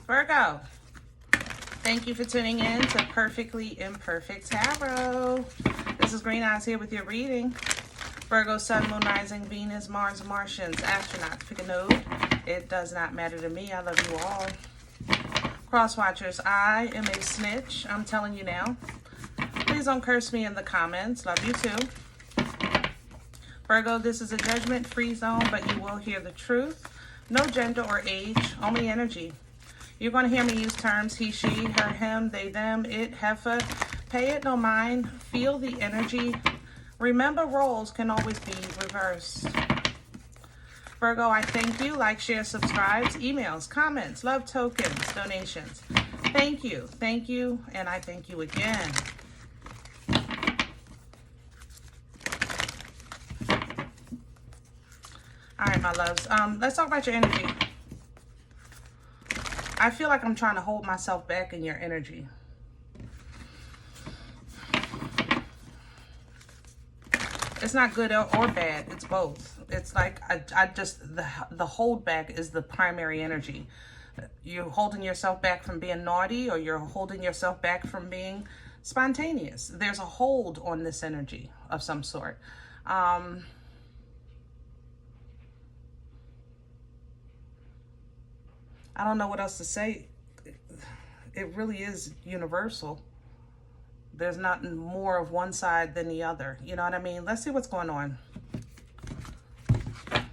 Virgo, thank you for tuning in to Perfectly Imperfect Tarot. This is Green Eyes here with your reading. Virgo, Sun, Moon, Rising, Venus, Mars, Martians, astronauts. Pick a node. It does not matter to me. I love you all. Cross watchers, I am a snitch. I'm telling you now. Please don't curse me in the comments. Love you too. Virgo, this is a judgment-free zone, but you will hear the truth. No gender or age, only energy. You're going to hear me use terms he, she, her, him, they, them, it, heifer. Pay it no mind. Feel the energy. Remember, roles can always be reversed. Virgo, I thank you. Like, share, subscribe, emails, comments, love tokens, donations. Thank you, and I thank you again. All right, my loves. Let's talk about your energy. I feel like I'm trying to hold myself back in your energy. It's not good or bad. It's both. It's like I just the hold back is the primary energy. You're holding yourself back from being naughty, or you're holding yourself back from being spontaneous. There's a hold on this energy of some sort. I don't know what else to say. It really is universal. There's not more of one side than the other. You know what I mean? Let's see what's going on.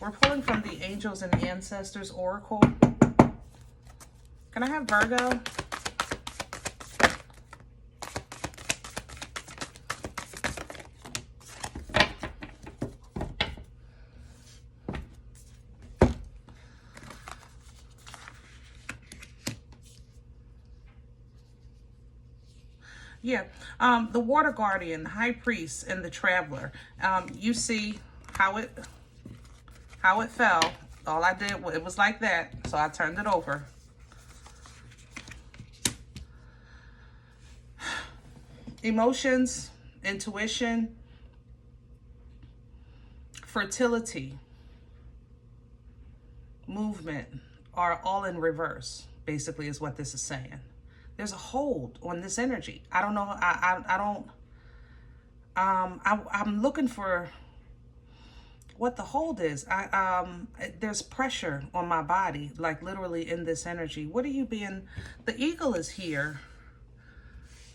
We're pulling from the Angels and Ancestors Oracle. Can I have Virgo? Yeah, the Water Guardian, High Priest, and the Traveler. You see how it fell. All I did, it was like that, so I turned it over. Emotions, intuition, fertility, movement are all in reverse, basically, is what this is saying. There's a hold on this energy. I don't know. I'm looking for what the hold is. There's pressure on my body, like literally in this energy. What are you being? The eagle is here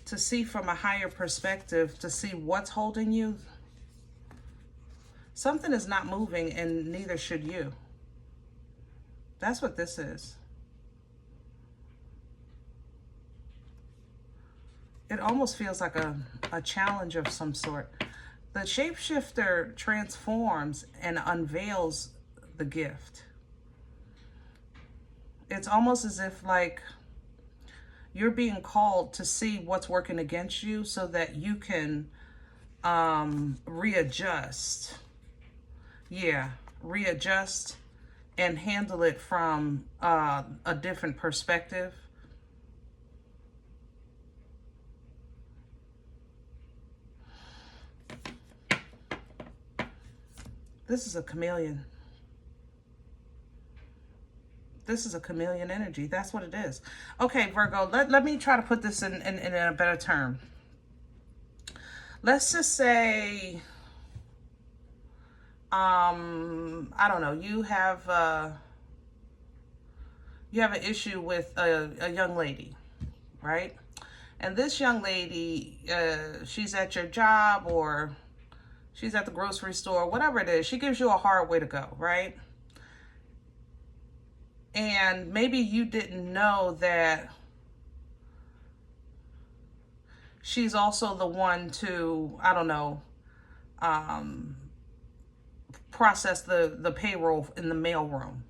to see from a higher perspective, to see what's holding you. Something is not moving, and neither should you. That's what this is. It almost feels like a challenge of some sort. The shapeshifter transforms and unveils the gift. It's almost as if like you're being called to see what's working against you so that you can readjust. Yeah, readjust and handle it from a different perspective. This is a chameleon. This is a chameleon energy. That's what it is. Okay, Virgo, let me try to put this in a better term. Let's just say, I don't know, you have an issue with a young lady, right? And this young lady, she's at your job, or she's at the grocery store, whatever it is. She gives you a hard way to go, right? And maybe you didn't know that she's also the one to, I don't know, process the payroll in the mailroom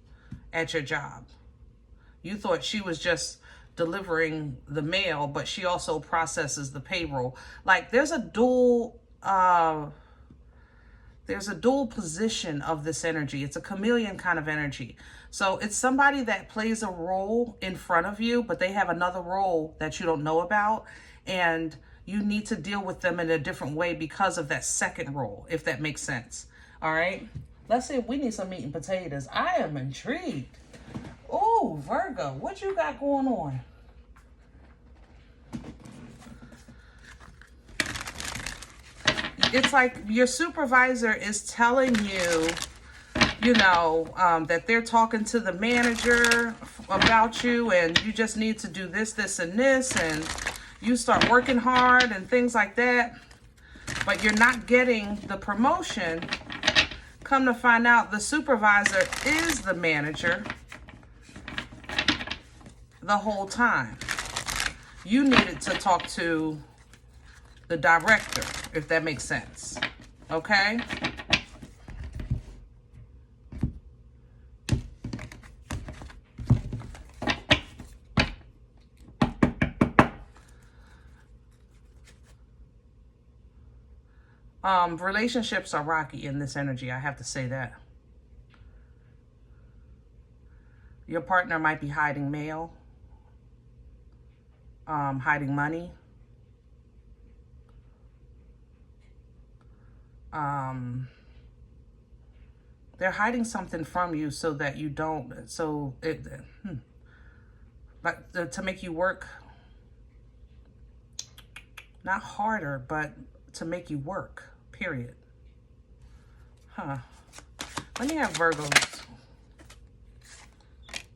at your job. You thought she was just delivering the mail, but she also processes the payroll. Like there's a dual position of this energy. It's a chameleon kind of energy. So it's somebody that plays a role in front of you, but they have another role that you don't know about. And you need to deal with them in a different way because of that second role, if that makes sense. All right. Let's see if we need some meat and potatoes. I am intrigued. Oh, Virgo, what you got going on? It's like your supervisor is telling you, you know, that they're talking to the manager about you and you just need to do this, this, and this, and you start working hard and things like that, but you're not getting the promotion. Come to find out, the supervisor is the manager the whole time. You needed to talk to the director, if that makes sense. Okay? Relationships are rocky in this energy. I have to say that. Your partner might be hiding mail, hiding money. They're hiding something from you so that you don't, like to make you work, not harder, but to make you work, period. Let me have Virgos.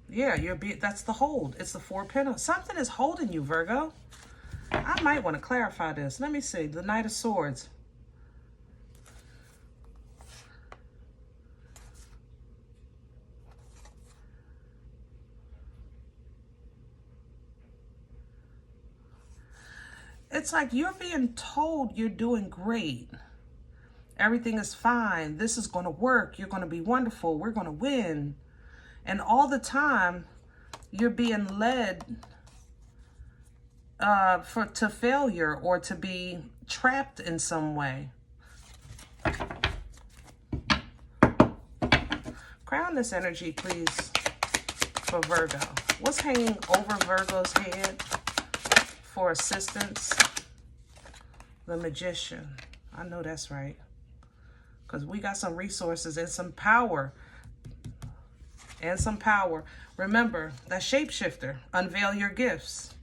Yeah, that's the hold. It's the Four of Pentacles. Something is holding you, Virgo. I might want to clarify this. Let me see. The Knight of Swords. It's like you're being told you're doing great. Everything is fine. This is going to work. You're going to be wonderful. We're going to win. And all the time, you're being led to failure or to be trapped in some way. Crown this energy, please, for Virgo. What's hanging over Virgo's head for assistance? The Magician. I know that's right. Because we got some resources and some power. Remember, that shapeshifter. Unveil your gifts.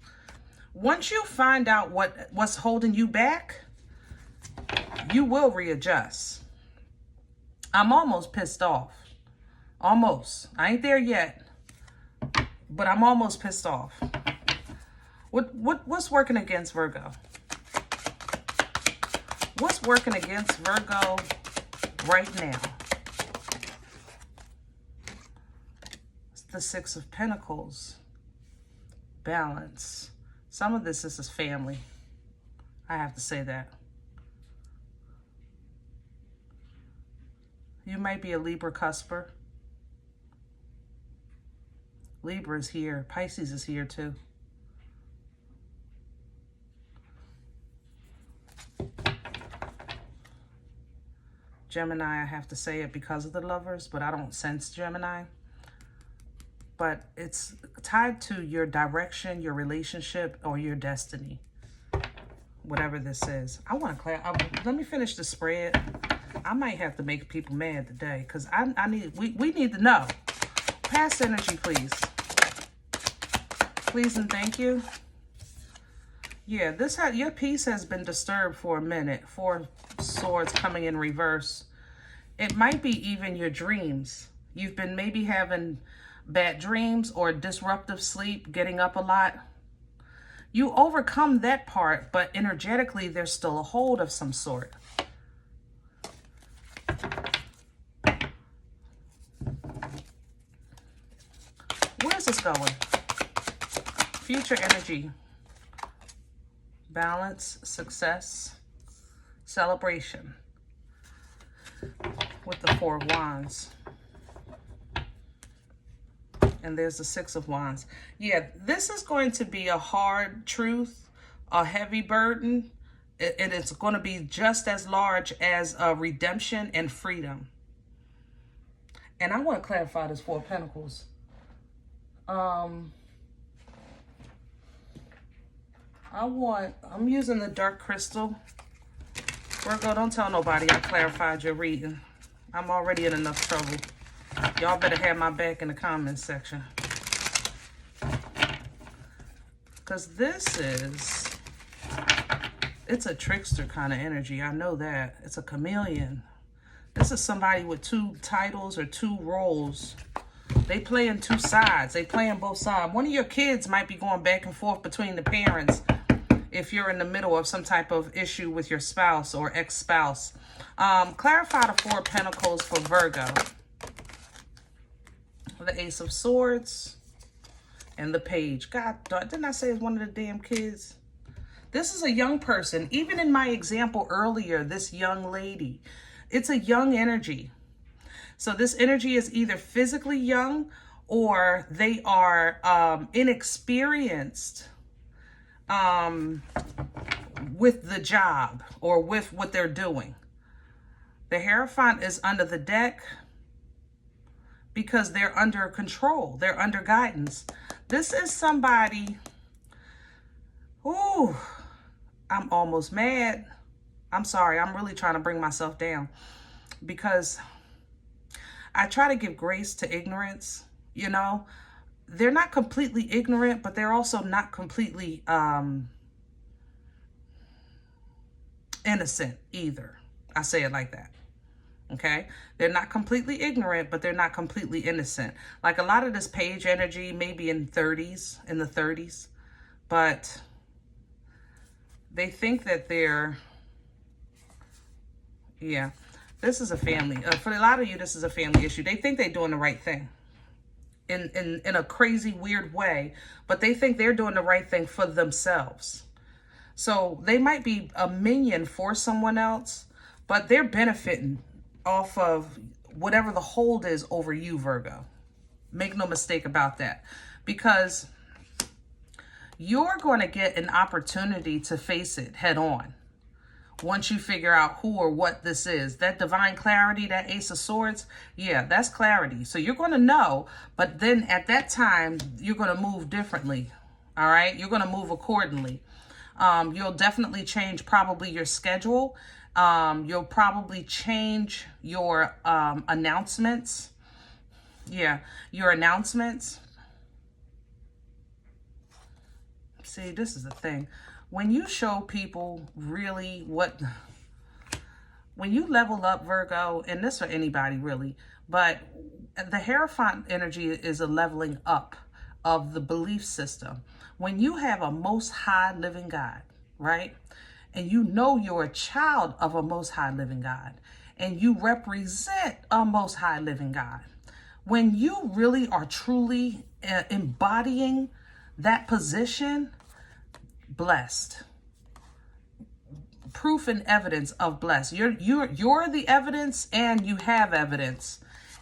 Once you find out what's holding you back, you will readjust. I'm almost pissed off. Almost. I ain't there yet. But I'm almost pissed off. What's working against Virgo? What's working against Virgo right now? It's the Six of Pentacles. Balance. Some of this is his family. I have to say that. You might be a Libra cusper. Libra is here. Pisces is here too. Gemini, I have to say it because of the Lovers, but I don't sense Gemini. But it's tied to your direction, your relationship, or your destiny. Whatever this is. I want to clarify. Let me finish the spread. I might have to make people mad today because we need to know. Past energy, please. Please and thank you. Yeah, your peace has been disturbed for a minute. Four Swords coming in reverse. It might be even your dreams. You've been maybe having bad dreams or disruptive sleep, getting up a lot. You overcome that part, but energetically there's still a hold of some sort. Where's this going? Future energy. Balance, success, celebration. With the Four of Wands. And there's the Six of Wands. Yeah, this is going to be a hard truth, a heavy burden. And it's going to be just as large as redemption and freedom. And I want to clarify this Four of Pentacles. I'm using the dark crystal. Virgo, don't tell nobody I clarified your reading. I'm already in enough trouble. Y'all better have my back in the comments section. Because it's a trickster kind of energy. I know that. It's a chameleon. This is somebody with 2 titles or 2 roles. They play in 2 sides. They play on both sides. One of your kids might be going back and forth between the parents if you're in the middle of some type of issue with your spouse or ex-spouse. Clarify the 4 of Pentacles for Virgo. The Ace of Swords and the Page. God, didn't I say it's one of the damn kids? This is a young person. Even in my example earlier, this young lady, it's a young energy. So this energy is either physically young or they are inexperienced with the job or with what they're doing. The Hierophant is under the deck because they're under control. They're under guidance. This is somebody, ooh, I'm almost mad. I'm sorry. I'm really trying to bring myself down because I try to give grace to ignorance. You know, they're not completely ignorant, but they're also not completely innocent either. I say it like that. Okay, they're not completely ignorant, but they're not completely innocent. Like a lot of this Page energy, maybe in the 30s, but they think that they're, yeah, this is a family. For a lot of you, this is a family issue. They think they're doing the right thing in a crazy, weird way, but they think they're doing the right thing for themselves. So they might be a minion for someone else, but they're benefiting off of whatever the hold is over you, Virgo. Make no mistake about that, because you're going to get an opportunity to face it head on once you figure out who or what this is. That divine clarity, that Ace of Swords, yeah, that's clarity. So you're going to know, but then at that time, you're going to move differently, all right? You're going to move accordingly. You'll definitely change probably your schedule. You'll probably change your announcements. Yeah, your announcements. See, this is the thing. When you show people really when you level up, Virgo, and this for anybody really, but the Hierophant energy is a leveling up of the belief system. When you have a most high living God, right? And you know you're a child of a most high living God, and you represent a most high living God. When you really are truly embodying that position, blessed. Proof and evidence of blessed. You're the evidence, and you have evidence,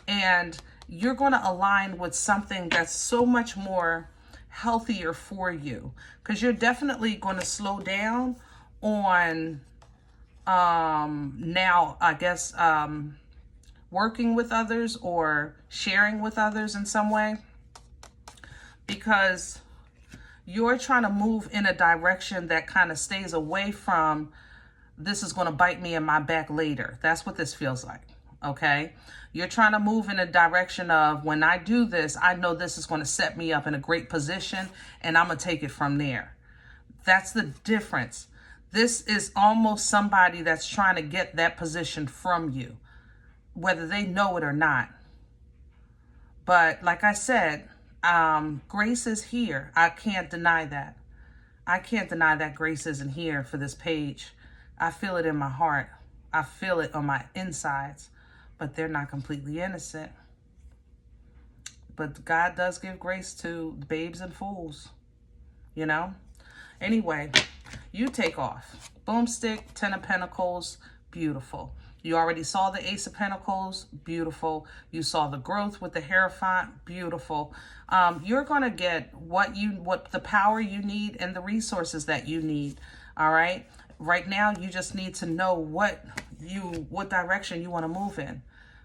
and you're going to align with something that's so much more healthier for you, because you're definitely going to slow down on now, I guess, working with others or sharing with others in some way, because you're trying to move in a direction that kind of stays away from, this is going to bite me in my back later. That's what this feels like. Okay. You're trying to move in a direction of, when I do this, I know this is going to set me up in a great position, and I'm going to take it from there. That's the difference. This is almost somebody that's trying to get that position from you, whether they know it or not. But like I said, grace is here. I can't deny that. I can't deny that grace isn't here for this Page. I feel it in my heart. I feel it on my insides, but they're not completely innocent. But God does give grace to babes and fools, you know? Anyway, you take off. Boomstick, 10 of Pentacles, beautiful. You already saw the Ace of Pentacles, beautiful. You saw the growth with the Hierophant, beautiful. You're going to get what the power you need and the resources that you need, all right? Right now, you just need to know what direction you want to move in,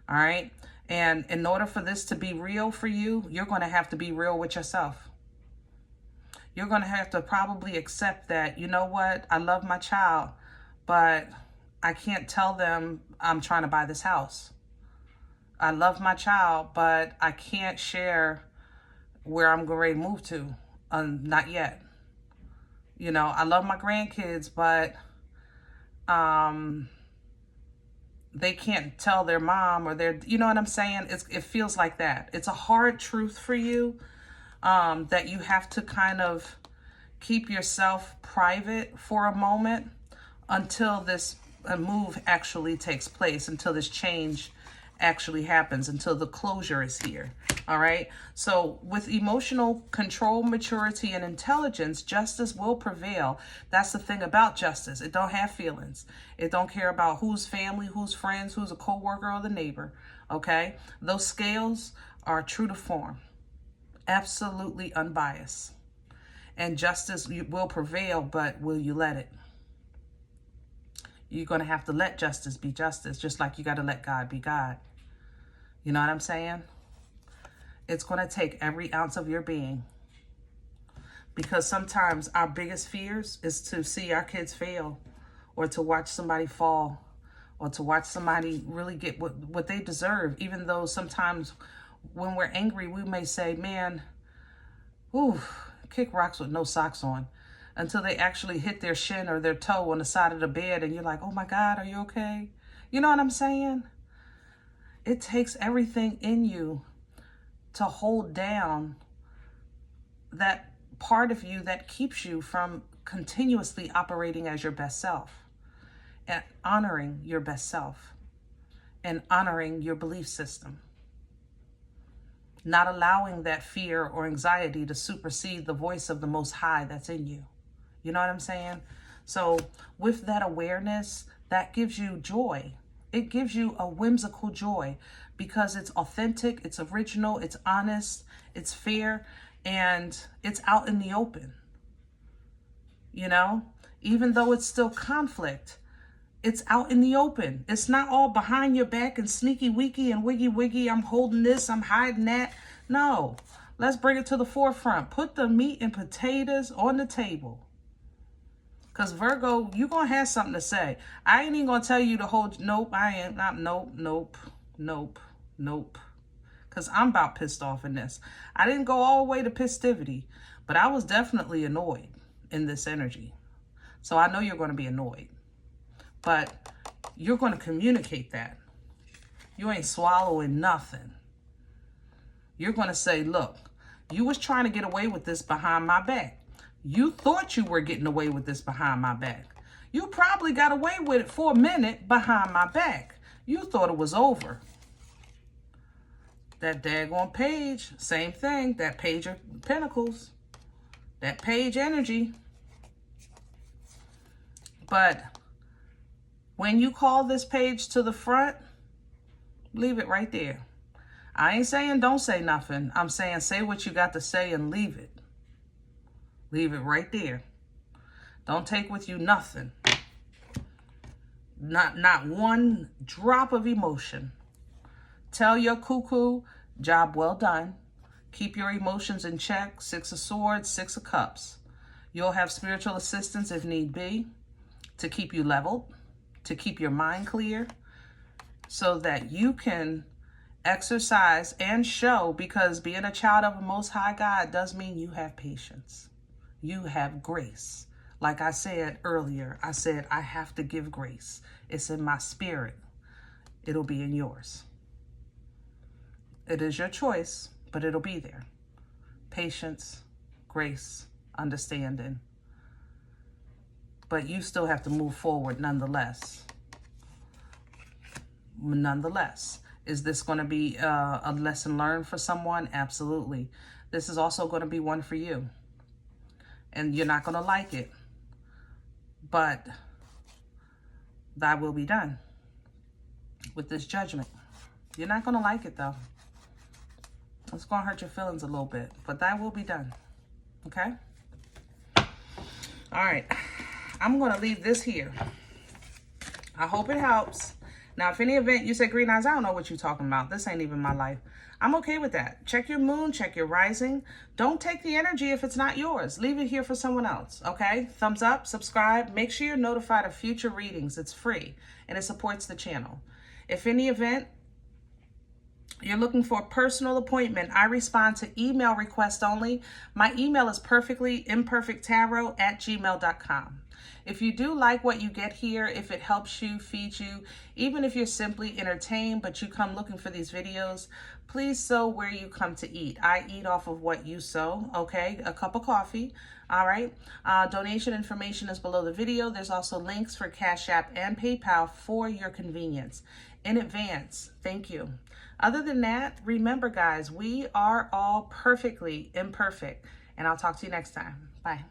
all right? And in order for this to be real for you, you're going to have to be real with yourself. You're going to have to probably accept that, you know what, I love my child, but I can't tell them I'm trying to buy this house. I love my child, but I can't share where I'm going to move to. Not yet. You know, I love my grandkids, but they can't tell their mom or their, you know what I'm saying? It feels like that. It's a hard truth for you, that you have to kind of keep yourself private for a moment until this move actually takes place, until this change actually happens, until the closure is here. All right. So with emotional control, maturity, and intelligence, justice will prevail. That's the thing about justice. It don't have feelings. It don't care about who's family, who's friends, who's a co-worker or the neighbor. Okay. Those scales are true to form. Absolutely unbiased. And justice will prevail, but will you let it? You're going to have to let justice be justice, just like you got to let God be God. You know what I'm saying? It's going to take every ounce of your being. Because sometimes our biggest fears is to see our kids fail, or to watch somebody fall, or to watch somebody really get what they deserve. Even though sometimes when we're angry, we may say, man, ooh, kick rocks with no socks on, until they actually hit their shin or their toe on the side of the bed and you're like, oh my God, are you okay? You know what I'm saying? It takes everything in you to hold down that part of you that keeps you from continuously operating as your best self and honoring your best self and honoring your belief system. Not allowing that fear or anxiety to supersede the voice of the Most High that's in you. You know what I'm saying? So with that awareness, that gives you joy. It gives you a whimsical joy because it's authentic, it's original, it's honest, it's fair, and it's out in the open. You know, even though it's still conflict, it's out in the open. It's not all behind your back and sneaky weaky and wiggy wiggy. I'm holding this, I'm hiding that. No, let's bring it to the forefront. Put the meat and potatoes on the table. Because Virgo, you're going to have something to say. I ain't even going to tell you to hold. Nope, I ain't. Not, nope. Because I'm about pissed off in this. I didn't go all the way to pistivity, but I was definitely annoyed in this energy. So I know you're going to be annoyed. But you're going to communicate that. You ain't swallowing nothing. You're going to say, look, you was trying to get away with this behind my back. You thought you were getting away with this behind my back. You probably got away with it for a minute behind my back. You thought it was over. That daggone page, same thing. That page of pentacles. That page energy. But when you call this page to the front, leave it right there. I ain't saying don't say nothing. I'm saying say what you got to say and leave it. Leave it right there. Don't take with you nothing. Not one drop of emotion. Tell your cuckoo, job well done. Keep your emotions in check. 6 of Swords, 6 of Cups. You'll have spiritual assistance if need be to keep you leveled, to keep your mind clear, so that you can exercise and show, because being a child of a Most High God does mean you have patience. You have grace. Like I said earlier, I said I have to give grace. It's in my spirit. It'll be in yours. It is your choice, but it'll be there. Patience, grace, understanding. But you still have to move forward nonetheless. Nonetheless. Is this going to be a lesson learned for someone? Absolutely. This is also going to be one for you. And you're not going to like it. But thy will be done with this judgment. You're not going to like it, though. It's going to hurt your feelings a little bit. But thy will be done. Okay? All right. I'm going to leave this here. I hope it helps. Now, if any event you say, Green Eyes, I don't know what you're talking about. This ain't even my life. I'm okay with that. Check your moon, check your rising. Don't take the energy if it's not yours. Leave it here for someone else, okay? Thumbs up, subscribe. Make sure you're notified of future readings. It's free, and it supports the channel. If any event You're looking for a personal appointment. I respond to email requests only. My email is perfectlyimperfecttarot@gmail.com. If you do like what you get here, if it helps you, feeds you, even if you're simply entertained, but you come looking for these videos, please sow where you come to eat. I eat off of what you sow, okay? A cup of coffee, all right? Donation information is below the video. There's also links for Cash App and PayPal for your convenience. In advance, thank you. Other than that, remember, guys, we are all perfectly imperfect. And I'll talk to you next time. Bye.